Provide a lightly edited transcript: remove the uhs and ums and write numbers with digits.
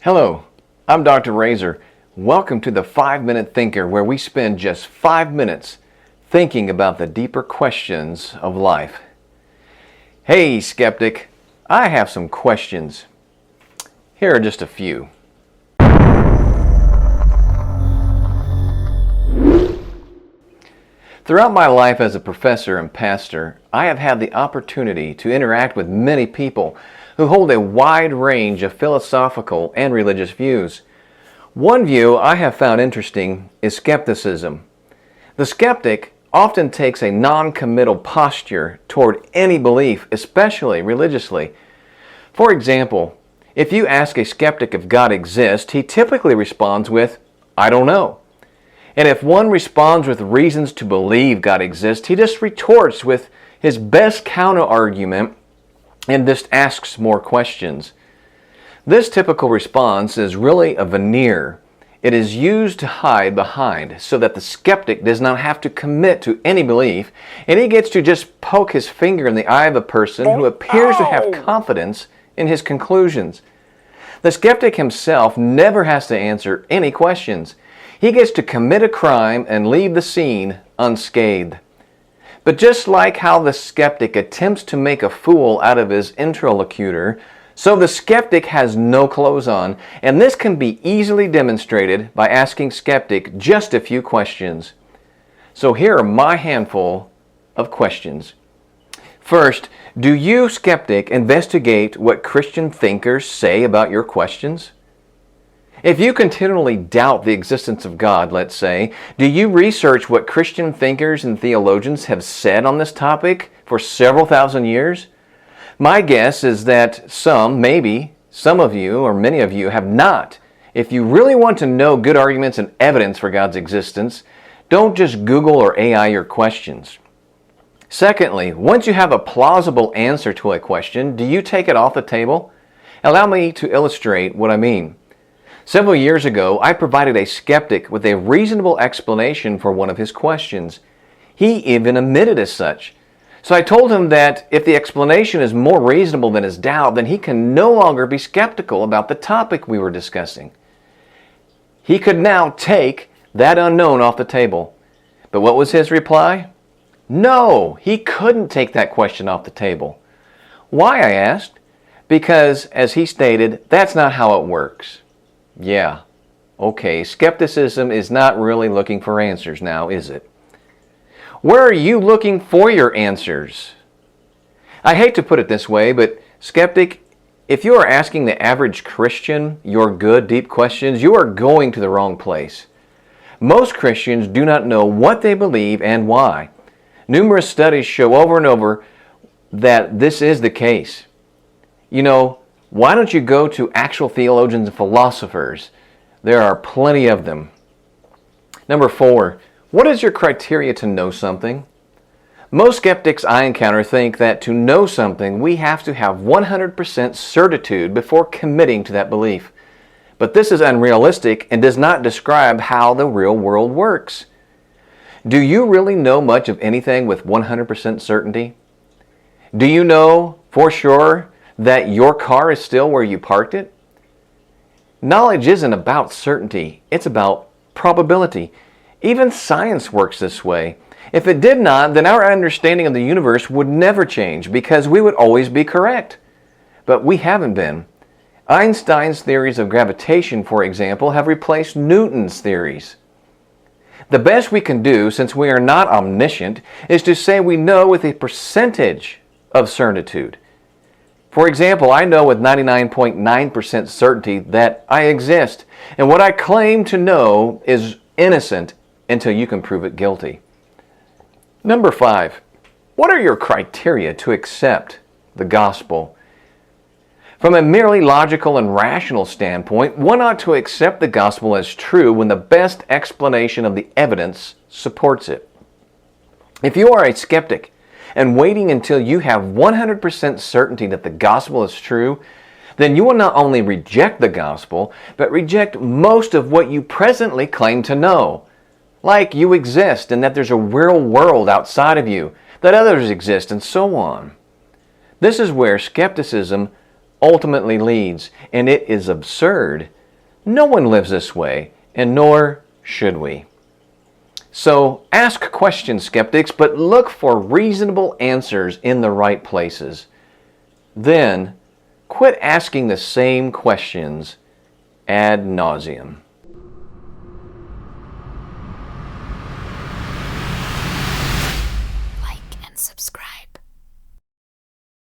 Hello, I'm Dr. Razor. Welcome to the 5-Minute Thinker, where we spend just 5 minutes thinking about the deeper questions of life. Hey, Skeptic, I have some questions. Here are just a few. Throughout my life as a professor and pastor, I have had the opportunity to interact with many people who hold a wide range of philosophical and religious views. One view I have found interesting is skepticism. The skeptic often takes a non-committal posture toward any belief, especially religiously. For example, if you ask a skeptic if God exists, he typically responds with, "I don't know." And if one responds with reasons to believe God exists, he just retorts with his best counter-argument and just asks more questions. This typical response is really a veneer. It is used to hide behind so that the skeptic does not have to commit to any belief, and he gets to just poke his finger in the eye of a person who appears to have confidence in his conclusions. The skeptic himself never has to answer any questions. He gets to commit a crime and leave the scene unscathed. But just like how the skeptic attempts to make a fool out of his interlocutor, so the skeptic has no clothes on, and this can be easily demonstrated by asking skeptic just a few questions. So here are my handful of questions. First, do you, skeptic, investigate what Christian thinkers say about your questions? If you continually doubt the existence of God, let's say, do you research what Christian thinkers and theologians have said on this topic for several thousand years? My guess is that maybe some of you or many of you have not. If you really want to know good arguments and evidence for God's existence, don't just Google or AI your questions. Secondly, once you have a plausible answer to a question, do you take it off the table? Allow me to illustrate what I mean. Several years ago, I provided a skeptic with a reasonable explanation for one of his questions. He even admitted as such. So I told him that if the explanation is more reasonable than his doubt, then he can no longer be skeptical about the topic we were discussing. He could now take that unknown off the table. But what was his reply? No, he couldn't take that question off the table. Why, I asked? Because, as he stated, that's not how it works. Yeah, okay, skepticism is not really looking for answers now, is it? Where are you looking for your answers? I hate to put it this way, but skeptic, if you are asking the average Christian your good, deep questions, you are going to the wrong place. Most Christians do not know what they believe and why. Numerous studies show over and over that this is the case. Why don't you go to actual theologians and philosophers? There are plenty of them. Number 4, what is your criteria to know something? Most skeptics I encounter think that to know something, we have to have 100% certitude before committing to that belief. But this is unrealistic and does not describe how the real world works. Do you really know much of anything with 100% certainty? Do you know for sure that your car is still where you parked it? Knowledge isn't about certainty, it's about probability. Even science works this way. If it did not, then our understanding of the universe would never change because we would always be correct. But we haven't been. Einstein's theories of gravitation, for example, have replaced Newton's theories. The best we can do, since we are not omniscient, is to say we know with a percentage of certitude. For example, I know with 99.9% certainty that I exist, and what I claim to know is innocent until you can prove it guilty. Number 5, what are your criteria to accept the gospel? From a merely logical and rational standpoint, one ought to accept the gospel as true when the best explanation of the evidence supports it. If you are a skeptic and waiting until you have 100% certainty that the gospel is true, then you will not only reject the gospel, but reject most of what you presently claim to know. Like you exist and that there's a real world outside of you, that others exist, and so on. This is where skepticism ultimately leads, and it is absurd. No one lives this way, and nor should we. So ask questions, skeptics, but look for reasonable answers in the right places. Then quit asking the same questions ad nauseum.